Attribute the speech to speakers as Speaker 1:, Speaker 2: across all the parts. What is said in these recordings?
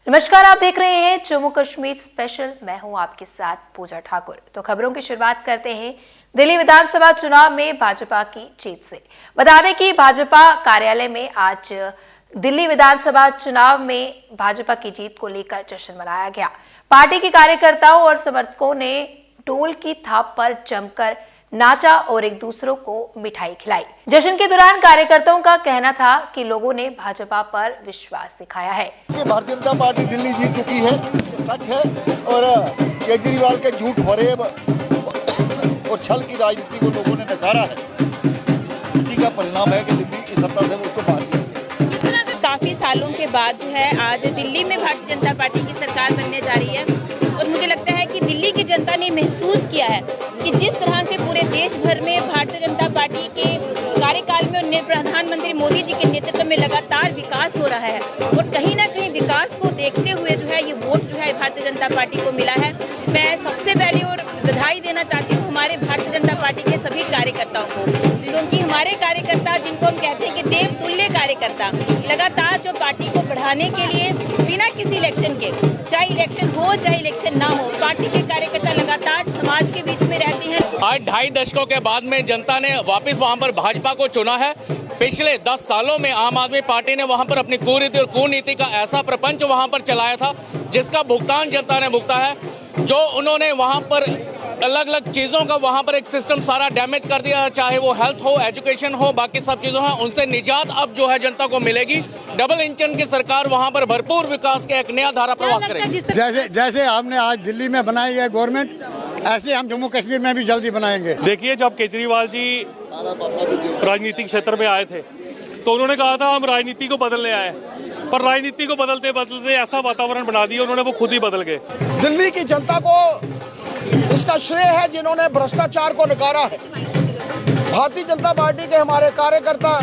Speaker 1: नमस्कार, आप देख रहे हैं जम्मू कश्मीर स्पेशल। मैं हूं आपके साथ पूजा ठाकुर। तो खबरों की शुरुआत करते हैं दिल्ली विधानसभा चुनाव में भाजपा की जीत से। बता दें कि भाजपा कार्यालय में आज दिल्ली विधानसभा चुनाव में भाजपा की जीत को लेकर जश्न मनाया गया। पार्टी के कार्यकर्ताओं और समर्थकों ने ढोल की थाप पर जमकर नाचा और एक दूसरों को मिठाई खिलाई। जश्न के दौरान कार्यकर्ताओं का कहना था कि लोगों ने भाजपा पर विश्वास दिखाया है।
Speaker 2: भारतीय जनता पार्टी दिल्ली जीत चुकी है, सच है। और केजरीवाल के झूठ फरेब और छल की राजनीति को लोगों ने नकारा है। उसी का परिणाम है कि दिल्ली की सत्ता से उसको बाहर किया गया।
Speaker 3: इस तरह से काफी सालों के बाद जो है आज दिल्ली में भारतीय जनता पार्टी की सरकार बनने जा रही है और मुझे लगता है कि दिल्ली की जनता ने महसूस किया है कि जिस तरह से पूरे देश भर में भारतीय जनता पार्टी के कार्यकाल में और प्रधानमंत्री मोदी जी के नेतृत्व में लगातार विकास हो रहा है और कहीं ना कहीं विकास को देखते हुए जो है ये वोट जो है भारतीय जनता पार्टी को मिला है। मैं सबसे पहले और बधाई देना चाहती हूँ हमारे भारतीय जनता पार्टी के सभी कार्यकर्ताओं को, क्योंकि हमारे कार्यकर्ता जिनको हम कहते हैं कि देवतुल्य कार्यकर्ता, लगातार जो पार्टी को बढ़ाने के लिए बिना किसी इलेक्शन के, चाहे इलेक्शन हो चाहे इलेक्शन ना हो, पार्टी के कार्यकर्ता लगातार समाज के बीच में रहते हैं।
Speaker 4: आज 2.5 दशकों के बाद में जनता ने वापस वहां पर भाजपा को चुना है। पिछले 10 सालों में आम आदमी पार्टी ने वहां पर अपनी कुरीति और कूटनीति का ऐसा प्रपंच वहां पर चलाया था जिसका भुगतान जनता ने भुगता है। जो उन्होंने वहां पर अलग अलग चीजों का वहां पर एक सिस्टम सारा डैमेज कर दिया, चाहे वो हेल्थ हो, एजुकेशन हो, बाकी सब चीजों है, उनसे निजात अब जो है जनता को मिलेगी। डबल इंजन की सरकार वहां पर भरपूर विकास के एक नया धारा प्रवाह करेगी।
Speaker 2: जैसे हमने आज दिल्ली में बनाई है गवर्नमेंट, ऐसे हम जम्मू कश्मीर में भी जल्दी बनाएंगे।
Speaker 5: देखिए, जब केजरीवाल जी राजनीतिक क्षेत्र में आए थे तो उन्होंने कहा था हम राजनीति को बदलने आए, पर राजनीति को बदलते बदलते ऐसा वातावरण बना दिया उन्होंने, वो खुद ही बदल गए।
Speaker 6: दिल्ली की जनता को इसका श्रेय है जिन्होंने भ्रष्टाचार को नकारा है। भारतीय जनता पार्टी के हमारे कार्यकर्ता,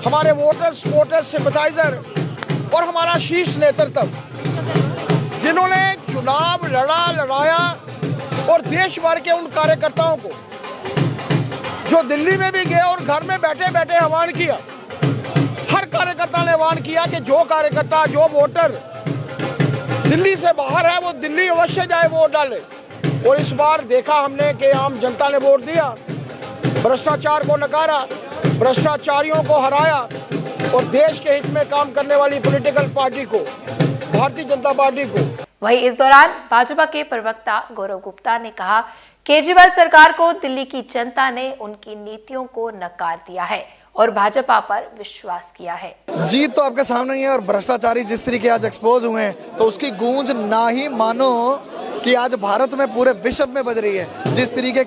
Speaker 6: हमारे वोटर्स, सपोर्टर्स, सिंपैथाइजर और हमारा शीर्ष नेतृत्व, जिन्होंने चुनाव लड़ाया और देश भर के उन कार्यकर्ताओं को जो दिल्ली में भी गए और घर में बैठे बैठे आह्वान किया, हर कार्यकर्ता ने आह्वान किया कि जो कार्यकर्ता, जो वोटर दिल्ली से बाहर है वो दिल्ली अवश्य जाए वोट डाले। और इस बार देखा हमने कि आम जनता ने वोट दिया, भ्रष्टाचार को नकारा, भ्रष्टाचारियों को हराया और देश के हित में काम करने वाली पॉलिटिकल पार्टी को, भारतीय जनता पार्टी को।
Speaker 1: वहीं इस दौरान भाजपा के प्रवक्ता गौरव गुप्ता ने कहा, केजरीवाल सरकार को दिल्ली की जनता ने उनकी नीतियों को नकार दिया है और भाजपा पर विश्वास किया है।
Speaker 2: जीत तो आपके सामने ही है और भ्रष्टाचारी जिस तरीके आज एक्सपोज हुए हैं तो उसकी गूंज ना ही मानो कि आज भारत में पूरे विश्व में बज रही है। जिस तरीके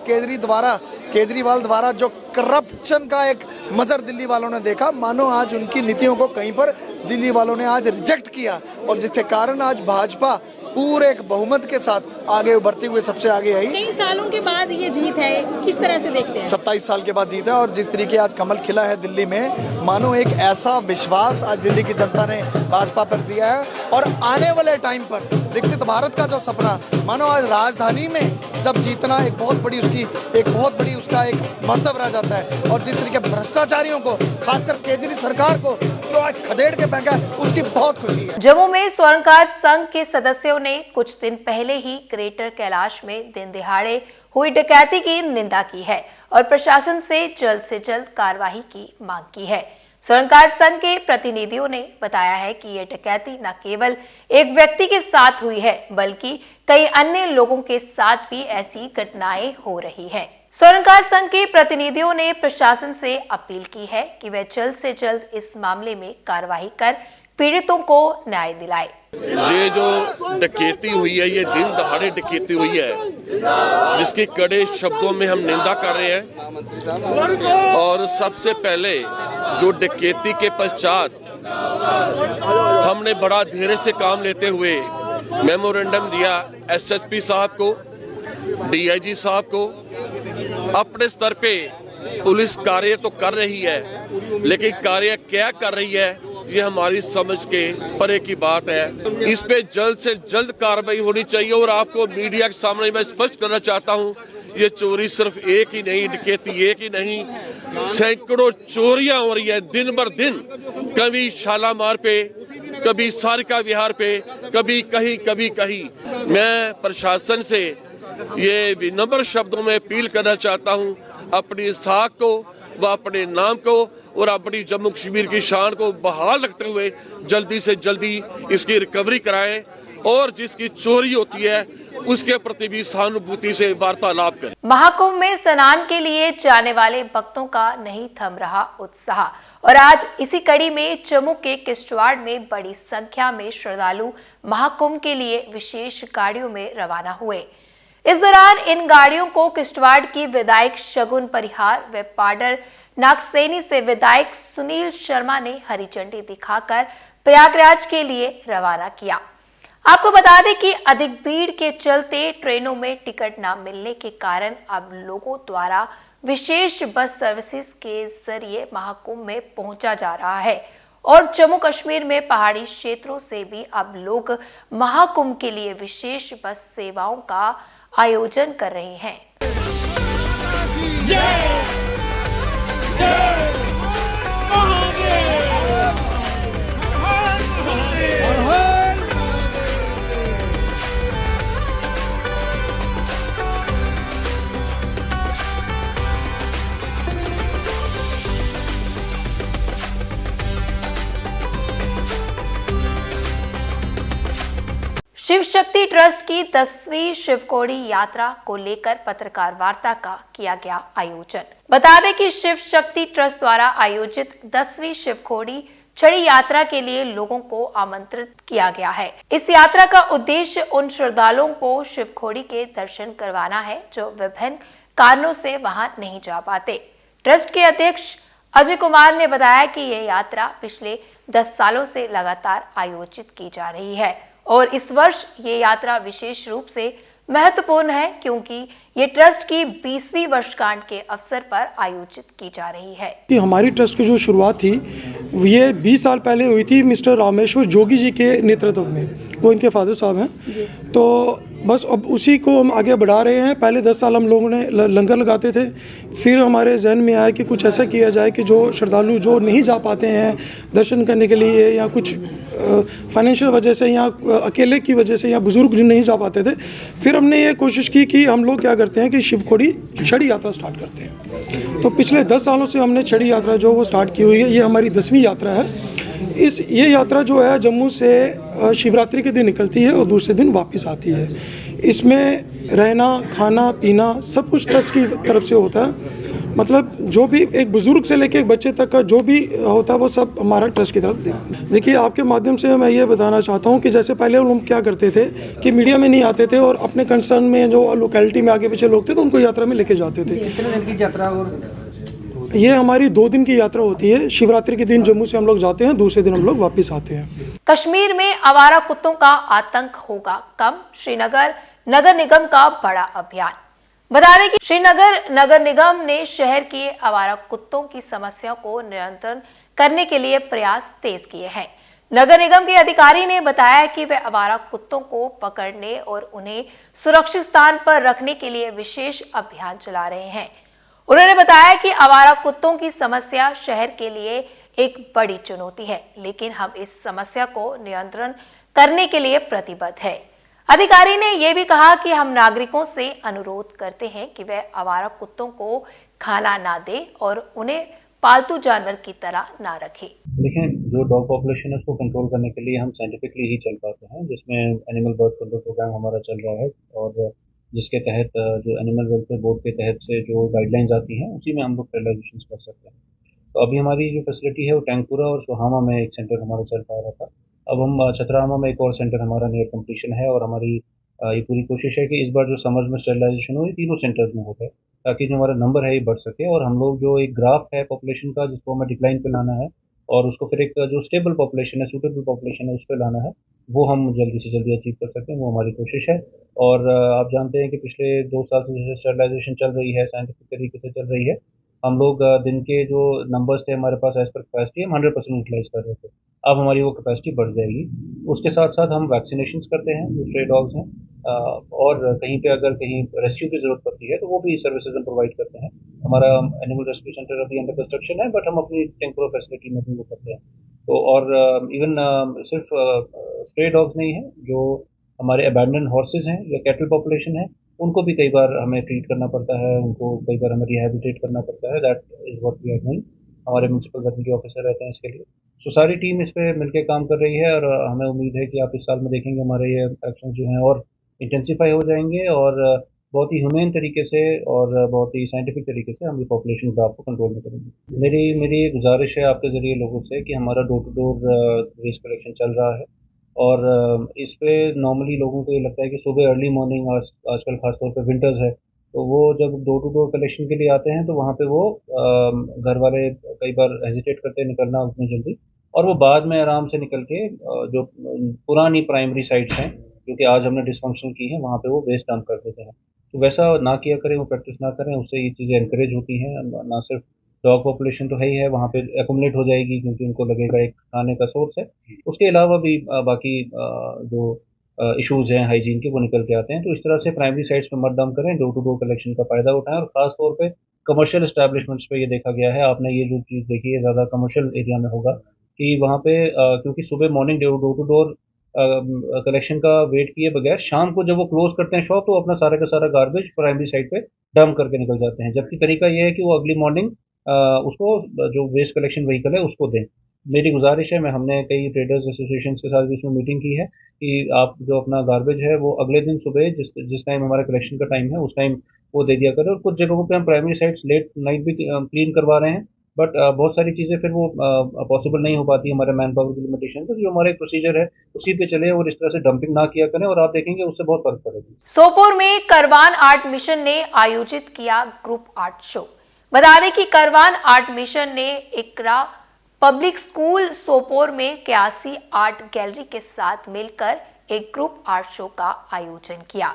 Speaker 2: केजरीवाल द्वारा जो करप्शन का एक मंजर दिल्ली वालों ने देखा, मानो आज उनकी नीतियों को कहीं पर दिल्ली वालों ने आज रिजेक्ट किया और जिसके कारण आज भाजपा पूरे एक बहुमत के साथ आगे उभरती हुए सबसे आगे आई।
Speaker 3: कई सालों के बाद ये जीत है, किस तरह से देखते हैं?
Speaker 2: 27 साल के बाद जीत है और जिस तरीके आज कमल खिला है दिल्ली में, मानो एक ऐसा विश्वास आज दिल्ली की जनता ने भाजपा पर दिया है और आने वाले टाइम पर विकसित भारत का जो सपना, मानो आज राजधानी में जब जीतना एक बहुत बड़ी उसका एक महत्व रह जाता है। और जिस तरीके भ्रष्टाचारियों को, खासकर केजरी सरकार को जो आज खदेड़ के फेंका, उसकी बहुत खुशी है।
Speaker 1: जम्मू में स्वर्णकार संघ के सदस्यों ने कुछ दिन पहले ही ग्रेटर कैलाश में दिन दिहाड़े हुई डकैती की निंदा की है और प्रशासन से जल्द कार्रवाई की मांग की है। स्वर्णकार संघ के प्रतिनिधियों ने बताया है कि यह डकैती न केवल एक व्यक्ति के साथ हुई है बल्कि कई अन्य लोगों के साथ भी ऐसी घटनाएं हो रही हैं। स्वर्णकार संघ के प्रतिनिधियों ने प्रशासन से अपील की है कि वह जल्द से जल्द इस मामले में कार्रवाई कर पीड़ितों को न्याय दिलाए।
Speaker 7: ये जो डकैती हुई है, ये दिन दहाड़े डकैती हुई है जिसकी कड़े शब्दों में हम निंदा कर रहे हैं। और सबसे पहले जो डकैती के पश्चात हमने बड़ा धैर्य से काम लेते हुए मेमोरेंडम दिया एसएसपी साहब को, डीआईजी साहब को। अपने स्तर पे पुलिस कार्य तो कर रही है, लेकिन कार्य क्या कर रही है ये हमारी समझ के परे की बात है। इस पे जल्द से जल्द कार्रवाई होनी चाहिए। और आपको मीडिया के सामने मैं स्पष्ट करना चाहता हूँ, ये चोरी सिर्फ एक ही नहीं, डकैती एक ही नहीं, सैकड़ों चोरियां हो रही है दिन बर दिन। कभी शालामार पे कभी सारिका विहार पे, कभी कहीं। मैं प्रशासन से ये विनम्र शब्दों में अपील करना चाहता हूँ, अपनी साख को व अपने नाम को और अपनी जम्मू कश्मीर की शान को बहाल रखते हुए जल्दी से जल्दी इसकी रिकवरी कराएं और जिसकी चोरी होती है उसके प्रति भी सहानुभूति से वार्तालाप करें।
Speaker 1: महाकुंभ में स्नान के लिए जाने वाले भक्तों का नहीं थम रहा उत्साह और आज इसी कड़ी में जम्मू के किश्तवाड़ में बड़ी संख्या में श्रद्धालु महाकुंभ के लिए विशेष गाड़ियों में रवाना हुए। इस दौरान इन गाड़ियों को किश्तवाड़ की विधायक शगुन परिहार व पाडर नागसेनी से विधायक सुनील शर्मा ने हरी झंडी दिखाकर प्रयागराज के लिए रवाना किया। आपको बता दें कि अधिक भीड़ के चलते ट्रेनों में टिकट न मिलने के कारण अब लोगों द्वारा विशेष बस सर्विसेज के जरिए महाकुंभ में पहुंचा जा रहा है और जम्मू कश्मीर में पहाड़ी क्षेत्रों से भी अब लोग महाकुंभ के लिए विशेष बस सेवाओं का आयोजन कर रहे हैं। शिव शक्ति ट्रस्ट की 10वीं शिवखोड़ी यात्रा को लेकर पत्रकार वार्ता का किया गया आयोजन। बता दें कि शिव शक्ति ट्रस्ट द्वारा आयोजित 10वीं शिवखोड़ी छड़ी यात्रा के लिए लोगों को आमंत्रित किया गया है। इस यात्रा का उद्देश्य उन श्रद्धालुओं को शिवखोड़ी के दर्शन करवाना है जो विभिन्न कारणों से वहां नहीं जा पाते। ट्रस्ट के अध्यक्ष अजय कुमार ने बताया कि यह यात्रा पिछले 10 सालों से लगातार आयोजित की जा रही है और इस वर्ष ये यात्रा विशेष रूप से महत्वपूर्ण है क्योंकि ये ट्रस्ट की 20वीं वर्षगांठ के अवसर पर आयोजित की जा रही है।
Speaker 8: हमारी ट्रस्ट की जो शुरुआत थी ये 20 साल पहले हुई थी मिस्टर रामेश्वर जोगी जी के नेतृत्व में, वो इनके फादर साहब हैं। तो बस अब उसी को हम आगे बढ़ा रहे हैं। पहले 10 साल हम लोगों ने लंगर लगाते थे, फिर हमारे जहन में आया कि कुछ ऐसा किया जाए कि जो श्रद्धालु जो नहीं जा पाते हैं दर्शन करने के लिए या कुछ फाइनेंशियल वजह से या अकेले की वजह से या बुजुर्ग जो नहीं जा पाते थे, फिर हमने ये कोशिश की कि हम लोग क्या करते हैं कि शिवखोड़ी छड़ी यात्रा स्टार्ट करते हैं। तो पिछले 10 सालों से हमने छड़ी यात्रा जो वो स्टार्ट की हुई है। ये हमारी 10वीं यात्रा है। ये यात्रा जो है जम्मू से शिवरात्रि के दिन निकलती है और दूसरे दिन वापस आती है। इसमें रहना खाना पीना सब कुछ ट्रस्ट की तरफ से होता है। मतलब जो भी एक बुजुर्ग से लेकर एक बच्चे तक का जो भी होता है वो सब हमारा ट्रस्ट की तरफ देखिए। आपके माध्यम से मैं ये बताना चाहता हूँ कि जैसे पहले हम क्या करते थे कि मीडिया में नहीं आते थे और अपने कंसर्न में जो लोकेलिटी में आगे पीछे लोग थे तो उनको यात्रा में लेके जाते थे।
Speaker 9: कितने दिन की यात्रा? और
Speaker 8: ये हमारी 2 दिन की यात्रा होती है। शिवरात्रि के दिन जम्मू से हम लोग जाते हैं, दूसरे दिन हम लोग वापस आते हैं।
Speaker 1: कश्मीर में आवारा कुत्तों का आतंक होगा कम, श्रीनगर नगर निगम का बड़ा अभियान। बता दें कि श्रीनगर नगर निगम ने शहर के आवारा कुत्तों की समस्या को नियंत्रण करने के लिए प्रयास तेज किए हैं। नगर निगम के अधिकारी ने बताया कि वे आवारा कुत्तों को पकड़ने और उन्हें सुरक्षित स्थान पर रखने के लिए विशेष अभियान चला रहे हैं। उन्होंने बताया कि आवारा कुत्तों की समस्या शहर के लिए एक बड़ी चुनौती है, लेकिन हम इस समस्या को नियंत्रण करने के लिए प्रतिबद्ध है। अधिकारी ने यह भी कहा कि हम नागरिकों से अनुरोध करते हैं कि वे आवारा कुत्तों को खाना ना दें और उन्हें पालतू जानवर की तरह ना रखें।
Speaker 10: देखें, जो डॉग पॉपुलेशन है उसको कंट्रोल करने के लिए हम साइंटिफिकली ही चल पाते हैं, जिसमें एनिमल बर्थ कंट्रोल प्रोग्राम हमारा चल रहा है और जिसके तहत जो एनिमल वेलफेयर बोर्ड के तहत से जो गाइडलाइंस आती हैं उसी में हम लोग स्टरलाइजेशन कर सकते हैं। तो अभी हमारी जो फैसिलिटी है वो टैंकपुरा और सोहामा में एक सेंटर हमारा चल पा रहा था। अब हम छतरामा में एक और सेंटर हमारा नियर कंप्लीशन है और हमारी ये पूरी कोशिश है कि इस बार जो समर में स्टरलाइजेशन हो ये 3 सेंटर्स में हो जाए ताकि जो हमारा नंबर है ये बढ़ सके और हम लोग जो एक ग्राफ है पॉपुलेशन का जिसको हमें डिक्लाइन पे लाना है और उसको फिर एक जो स्टेबल पॉपुलेशन है, सूटेबल पॉपुलेशन है, उस पर लाना है, वो हम जल्दी से जल्दी अचीव कर सकें, वो हमारी कोशिश है। और आप जानते हैं कि पिछले 2 साल से जैसे स्टरलाइजेशन चल रही है, साइंटिफिक तरीके से चल रही है, हम लोग दिन के जो नंबर्स थे हमारे पास एज पर कैपेसिटी हम 100% यूटिलाइज कर रहे थे। अब हमारी वो कैपेसिटी बढ़ जाएगी। उसके साथ साथ हम वैक्सीनेशन करते हैं जो स्ट्रे डॉग्स हैं और कहीं पे अगर कहीं रेस्क्यू की जरूरत पड़ती है तो वो भी सर्विसेज हम प्रोवाइड करते हैं। हमारा एनिमल रेस्क्यू सेंटर अभी अंडर कंस्ट्रक्शन है बट हम अपनी टेम्पोरल फैसिलिटी में भी वो करते हैं। तो और इवन सिर्फ स्ट्रे डॉग्स नहीं है, जो हमारे अबैंडन हॉर्सेज हैं या कैटल पॉपुलेशन है, उनको भी कई बार हमें ट्रीट करना पड़ता है, उनको कई बार हमें रिहैबिलिटेट करना पड़ता है। That is what we are doing. हमारे म्यूनसिपल वेटरनरी ऑफिसर रहते हैं इसके लिए। सो सारी टीम इस पे मिलकर काम कर रही है और हमें उम्मीद है कि आप इस साल में देखेंगे हमारे ये एक्शन जो हैं और इंटेंसिफाई हो जाएंगे और बहुत ही ह्यूमेन तरीके से और बहुत ही साइंटिफिक तरीके से हम ये पॉपुलेशन ग्राफ को कंट्रोल में करेंगे। मेरी ये गुजारिश है आपके ज़रिए लोगों से कि हमारा door to door waste collection चल रहा है और इस पे नॉर्मली लोगों को ये लगता है कि सुबह अर्ली मॉर्निंग आजकल खासतौर पर विंटर्स है, तो वो जब डोर टू डोर कलेक्शन के लिए आते हैं तो वहाँ पे वो घर वाले कई बार हेजिटेट करते हैं निकलना उतनी जल्दी, और वो बाद में आराम से निकल के जो पुरानी प्राइमरी साइट्स हैं जो कि आज हमने डिसफंक्शन की है वहाँ पे वो वेस्ट डंप कर देते हैं। तो वैसा ना किया करें, वो प्रैक्टिस ना करें, उससे ये चीज़ें इनकरेज होती हैं। ना सिर्फ डॉग पॉपुलेशन तो है ही है, वहाँ पे एकुमुलेट हो जाएगी क्योंकि उनको लगेगा एक खाने का सोर्स है। उसके अलावा भी बाकी जो इश्यूज हैं हाइजीन के वो निकल के आते हैं। तो इस तरह से प्राइमरी साइट्स पे मत डंप करें, डोर टू डोर कलेक्शन का फ़ायदा उठाएं और ख़ास तौर पे कमर्शियल एस्टैब्लिशमेंट्स पे ये देखा गया है, आपने ये जो चीज़ देखी है ज़्यादा कमर्शियल एरिया में होगा कि वहाँ पे क्योंकि सुबह morning door to door collection का वेट किए बगैर शाम को जब वो क्लोज करते हैं शॉप तो अपना सारा का सारा गार्बेज प्राइमरी साइट पे डंप करके निकल जाते हैं, जबकि तरीका ये है कि वो अगली मॉर्निंग उसको जो वेस्ट कलेक्शन व्हीकल है उसको दें। मेरी गुजारिश है, हमने कई ट्रेडर्स एसोसिएशन के साथ भी इसमें मीटिंग की है कि आप जो अपना गार्बेज है वो अगले दिन सुबह जिस टाइम हमारा कलेक्शन का टाइम है उस टाइम वो दे दिया करें। और कुछ जगहों पे हम प्राइमरी साइट्स लेट नाइट भी क्लीन करवा रहे हैं, बट बहुत सारी चीज़ें फिर वो पॉसिबल नहीं हो पाती हमारे मैन पावर की लिमिटेशन। तो जो हमारा एक प्रोसीजर है उसी पे चले और इस तरह से डंपिंग ना किया करें और आप देखेंगे उससे बहुत फर्क पड़ेगा।
Speaker 1: सोपोर में करवान आर्ट मिशन ने आयोजित किया ग्रुप आर्ट शो। बता दें कि करवान आर्ट मिशन ने इकरा पब्लिक स्कूल सोपोर में 81 आर्ट गैलरी के साथ मिलकर एक ग्रुप आर्ट शो का आयोजन किया।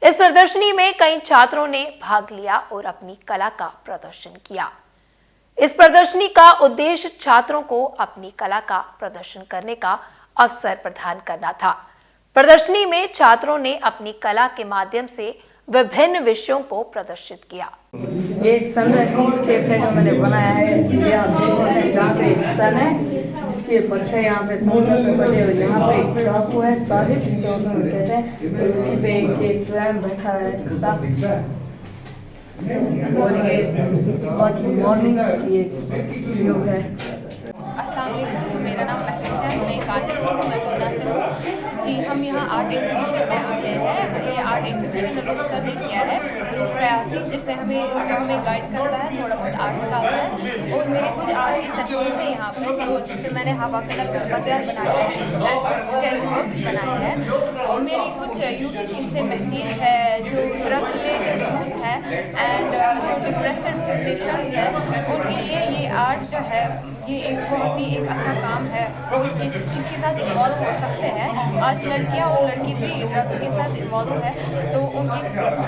Speaker 1: इस प्रदर्शनी में कई छात्रों ने भाग लिया और अपनी कला का प्रदर्शन किया। इस प्रदर्शनी का उद्देश्य छात्रों को अपनी कला का प्रदर्शन करने का अवसर प्रदान करना था। प्रदर्शनी में छात्रों ने अपनी कला के माध्यम से विभिन्न विषयों को प्रदर्शित किया।
Speaker 9: ये एक सनस्केप है जो मैंने बनाया है। ये आप देख सकते हैं जहाँ पे एक सन है जिसके परछाई यहाँ पे समुद्र में पड़े हुए, यहाँ पे एक डाकू है साहिब जिसे उर्दू में कहते हैं, और उसी पे एक स्वयं बैठा है और ये स्पॉट मॉर्निंग ये योग है।
Speaker 11: अस्सलाम वालेकुम, मेरा नाम महसूस है, मैं एक आर्टिस्ट हूँ, मैं पूना से हूँ जी। हम यहाँ आर्ट एग्जीबिशन में आते हैं। ये आर्ट एग्जीबिशन रूप सर ने किया है, रूप कयासी, जिसने हमें गाइड करता है, थोड़ा बहुत आर्ट्स का आता है। और मेरे कुछ आर्ट के सैम्पल्स हैं यहाँ पे जो जिससे मैंने हवा कलर पतवार बनाया है एंड कुछ स्केच बॉक्स बनाए हैं। और मेरी कुछ यूथ इससे मैसेज है जो ड्रग रिलेटेड यूथ है एंड जो डिप्रेस्ड पेशेंट्स है उनके लिए ये आर्ट जो है ये एक बहुत ही एक अच्छा काम है। वो इसके साथ इन्वॉल्व हो सकते हैं। आज लड़कियां और लड़की भी ड्रग्स के साथ इन्वॉल्व है, तो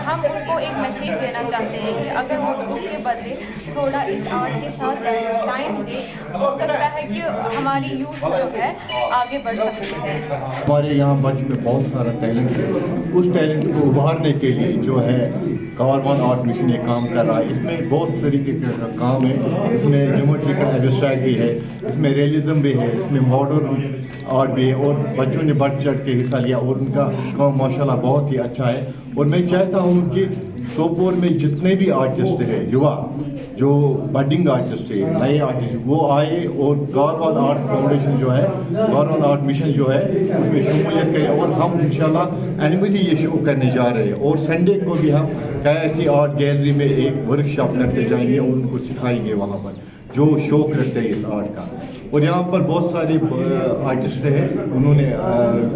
Speaker 11: हम उनको एक मैसेज देना चाहते हैं कि अगर वो उसके बदले थोड़ा इस आर्ट के साथ टाइम दे, हो सकता है कि हमारी यूथ जो है आगे बढ़ सकती है।
Speaker 12: हमारे यहाँ बच में बहुत सारा टैलेंट है, उस टैलेंट को उभारने के लिए जो है करवान आर्ट मिशन ये काम कर रहा है। इसमें बहुत तरीके का काम है, इसमें ज्योमेट्रिकल एब्स्ट्रैक्ट भी है, इसमें रियलिज्म भी है, इसमें मॉडर्न आर्ट भी है और बच्चों ने बढ़ चढ़ के हिस्सा लिया और उनका काम माशाल्लाह बहुत ही अच्छा है। और मैं चाहता हूँ कि सोपोर में जितने भी आर्टिस्ट हैं, युवा जो बडिंग आर्टिस्ट है, नए आर्टिस्ट, वो आए और करवान आर्ट फाउंडेशन जो है, करवान आर्ट मिशन जो है उसमें शमूलियत करें। और हम इंशाल्लाह एनुअली ये शो करने जा रहे हैं और संडे को भी हम कैसी आर्ट गैलरी में एक वर्कशॉप करते जाएंगे और उनको सिखाएंगे वहाँ पर जो शौक रखते हैं इस आर्ट का। और यहाँ पर बहुत सारे आर्टिस्ट हैं, उन्होंने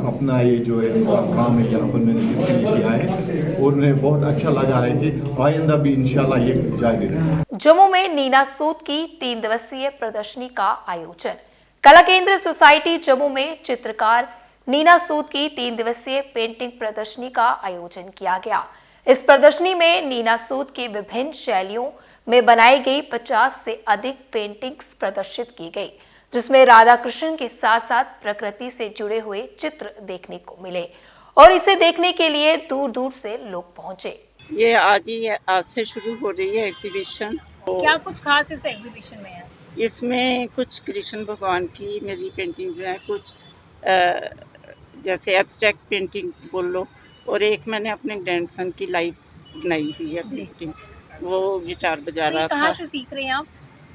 Speaker 12: अपना ये जो है काम है यहाँ पर मैंने किया है और उन्हें बहुत अच्छा लगा है कि आइंदा भी इंशाल्लाह ये जारी रहे।
Speaker 1: जम्मू में नीना सूद की 3 दिवसीय प्रदर्शनी का आयोजन। कला केंद्र सोसाइटी जम्मू में चित्रकार नीना सूद की 3 दिवसीय पेंटिंग प्रदर्शनी का आयोजन किया गया। इस प्रदर्शनी में नीना सूद की विभिन्न शैलियों में बनाई गई 50 से अधिक पेंटिंग्स प्रदर्शित की गई, जिसमें राधा कृष्ण के साथ साथ प्रकृति से जुड़े हुए चित्र देखने को मिले और इसे देखने के लिए दूर दूर से लोग पहुंचे।
Speaker 13: ये आज से शुरू हो रही है एग्जीबिशन।
Speaker 14: क्या कुछ खास इस एग्जीबिशन में है?
Speaker 13: इसमें कुछ कृष्ण भगवान की मेरी पेंटिंग्स हैं, कुछ जैसे एब्स्ट्रैक्ट पेंटिंग बोल लो, और एक मैंने अपने ग्रैंडसन की लाइफ बनाई हुई है पेंटिंग। वो गिटार बजा रहा था।
Speaker 14: कहाँ से सीख रहे हैं आप?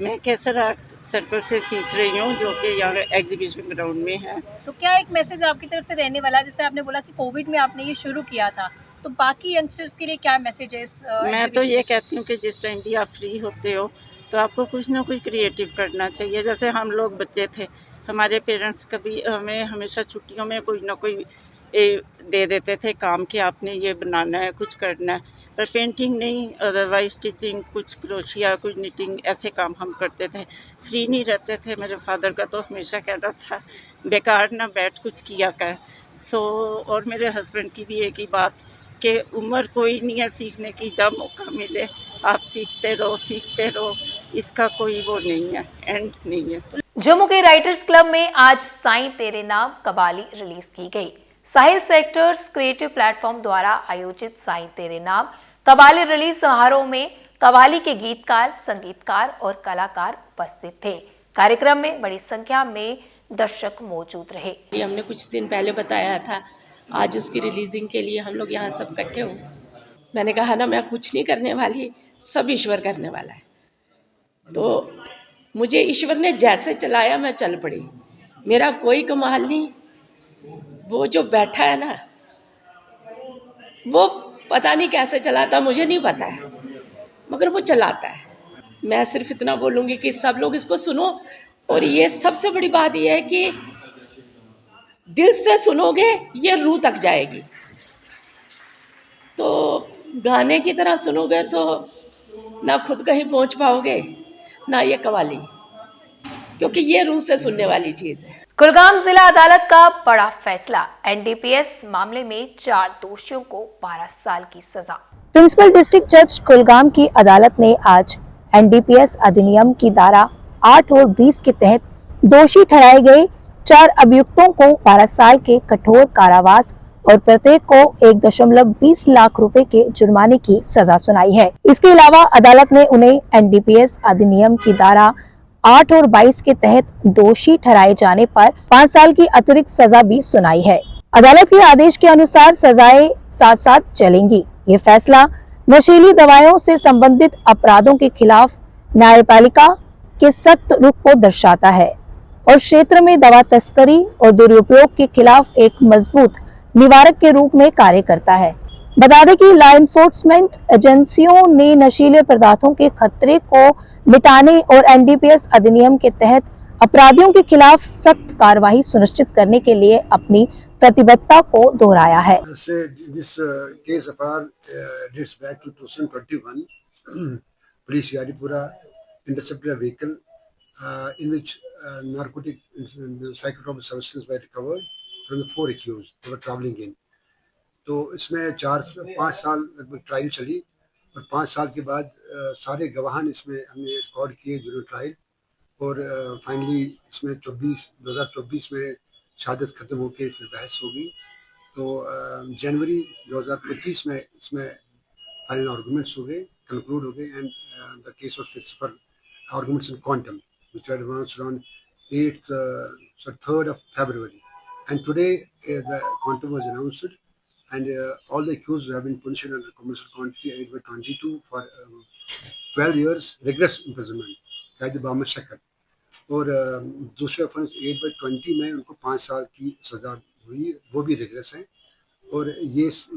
Speaker 13: मैं केसर आर्ट सर्कल से सीख रही हूँ, जो कि यहाँ एग्जीबिशन ग्राउंड में है।
Speaker 14: तो क्या एक मैसेज आपकी तरफ से रहने वाला है? जैसे आपने बोला कि कोविड में आपने ये शुरू किया था, तो बाकी यंगस्टर्स के लिए क्या मैसेज है इस
Speaker 13: मैं तो ये कहती हूँ कि जिस टाइम भी आप फ्री होते हो तो आपको कुछ ना कुछ क्रिएटिव करना चाहिए। जैसे हम लोग बच्चे थे, हमारे पेरेंट्स कभी हमें हमेशा छुट्टियों में कोई ना कोई दे देते थे काम कि आपने ये बनाना है, कुछ करना है, पर पेंटिंग नहीं, अदरवाइज स्टिचिंग, कुछ क्रोशिया, कुछ निटिंग, ऐसे काम हम करते थे। फ्री नहीं रहते थे। मेरे फादर का तो हमेशा कहता था बेकार ना बैठ, कुछ किया कर। और मेरे हस्बैंड की भी एक ही बात कि उम्र कोई नहीं है सीखने की, जब मौका मिले आप सीखते रहो, इसका कोई वो नहीं है, एंड नहीं है।
Speaker 1: जम्मू के राइटर्स क्लब में आज साईं तेरे नाम कवाली रिलीज की गई। साहिल सेक्टर्स क्रिएटिव प्लेटफॉर्म द्वारा आयोजित साईं तेरे नाम कवाली रिलीज समारोह में कवाली के गीतकार, संगीतकार और कलाकार उपस्थित थे। कार्यक्रम में बड़ी संख्या में दर्शक मौजूद रहे।
Speaker 15: हमने कुछ दिन पहले बताया था, आज उसकी रिलीजिंग के लिए हम लोग यहाँ सब इकट्ठे हुए। मैंने कहा ना, मैं कुछ नहीं करने वाली, सब ईश्वर करने वाला है। तो मुझे ईश्वर ने जैसे चलाया मैं चल पड़ी, मेरा कोई कमाल नहीं। वो जो बैठा है ना, वो पता नहीं कैसे चलाता, मुझे नहीं पता है, मगर वो चलाता है। मैं सिर्फ इतना बोलूँगी कि सब लोग इसको सुनो, और ये सबसे बड़ी बात ये है कि दिल से सुनोगे, ये रूह तक जाएगी। तो गाने की तरह सुनोगे तो ना खुद कहीं पहुंच पाओगे, ना ये कवाली, क्योंकि ये रूह से सुनने वाली चीज़ है।
Speaker 1: कुलगाम जिला अदालत का बड़ा फैसला, एनडीपीएस मामले में 4 दोषियों को 12 साल की सजा।
Speaker 16: प्रिंसिपल डिस्ट्रिक्ट जज कुलगाम की अदालत ने आज एनडीपीएस अधिनियम की धारा 8 और 20 के तहत दोषी ठहराए गए 4 अभियुक्तों को 12 साल के कठोर कारावास और प्रत्येक को 1.20 लाख रुपए के जुर्माने की सजा सुनाई है। इसके अलावा अदालत ने उन्हें एनडीपीएस अधिनियम की धारा 8 और 22 के तहत दोषी ठहराए जाने पर 5 साल की अतिरिक्त सजा भी सुनाई है। अदालत के आदेश के अनुसार सजाएं साथ साथ चलेंगी। ये फैसला नशीली दवाओं से संबंधित अपराधों के खिलाफ न्यायपालिका के सख्त रुख को दर्शाता है और क्षेत्र में दवा तस्करी और दुरुपयोग के खिलाफ एक मजबूत निवारक के रूप में कार्य करता है। बता दें कि लॉ एनफोर्समेंट एजेंसियों ने नशीले पदार्थों के खतरे को मिटाने और एनडीपीएस अधिनियम के तहत अपराधियों के खिलाफ सख्त कार्रवाई सुनिश्चित करने के लिए अपनी प्रतिबद्धता को दोहराया है।
Speaker 17: This case of ours dates back to 2021. Police Yaripura intercepted a vehicle in which narcotic psychotropic substances were recovered from the 4 accused who were traveling in. तो इसमें 4-5 साल लगभग ट्रायल चली और 5 साल के बाद सारे गवाहान इसमें हमने रिकॉर्ड किए ड्यूरिंग ट्रायल, और फाइनली इसमें 2024 में शहादत ख़त्म होकर फिर बहस होगी। तो जनवरी 2025 में इसमें फाइनल आर्गूमेंट्स हो गए, कंक्लूड हो गए, and the case was fixed for arguments in quantum which were announced on 3rd of February, and today the quantum was announced, and all the accused have been punished under commercial quantity 8/22 for 12 years rigorous imprisonment, कैद बामशक्कत, और दूसरे offence 8/20 में उनको 5 साल की सजा हुई, वो भी रिग्रेस है, और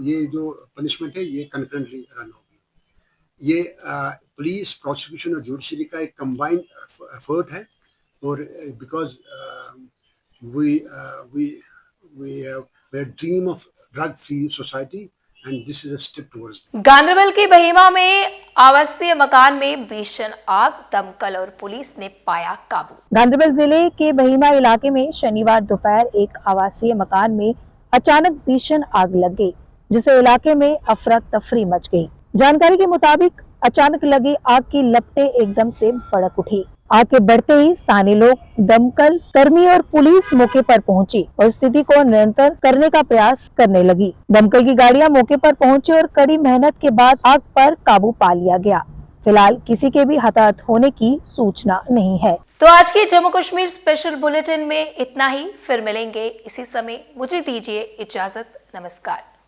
Speaker 17: ये जो पनिशमेंट है ये कंकरेंटली रन होगी। ये पुलिस, प्रोसिक्यूशन और जुडिशरी का एक कंबाइंड एफर्ट है, और because we have a dream of drug free society and this is a step towards.
Speaker 1: Ganderbal के बहीमा में आवासीय मकान में भीषण आग, दमकल और पुलिस ने पाया काबू।
Speaker 16: गांधरबल जिले के बहीमा इलाके में शनिवार दोपहर एक आवासीय मकान में अचानक भीषण आग लग गई, जिससे इलाके में अफरा तफरी मच गई। जानकारी के मुताबिक अचानक लगी आग की लपटें एकदम से भड़क उठी। आग के बढ़ते ही स्थानीय लोग, दमकल कर्मी और पुलिस मौके पर पहुंची और स्थिति को नियंत्रण करने का प्रयास करने लगी। दमकल की गाड़ियां मौके पर पहुंची और कड़ी मेहनत के बाद आग पर काबू पा लिया गया। फिलहाल किसी के भी हताहत होने की सूचना नहीं है।
Speaker 1: तो आज के जम्मू कश्मीर स्पेशल बुलेटिन में इतना ही। फिर मिलेंगे इसी समय। मुझे दीजिए इजाजत। नमस्कार।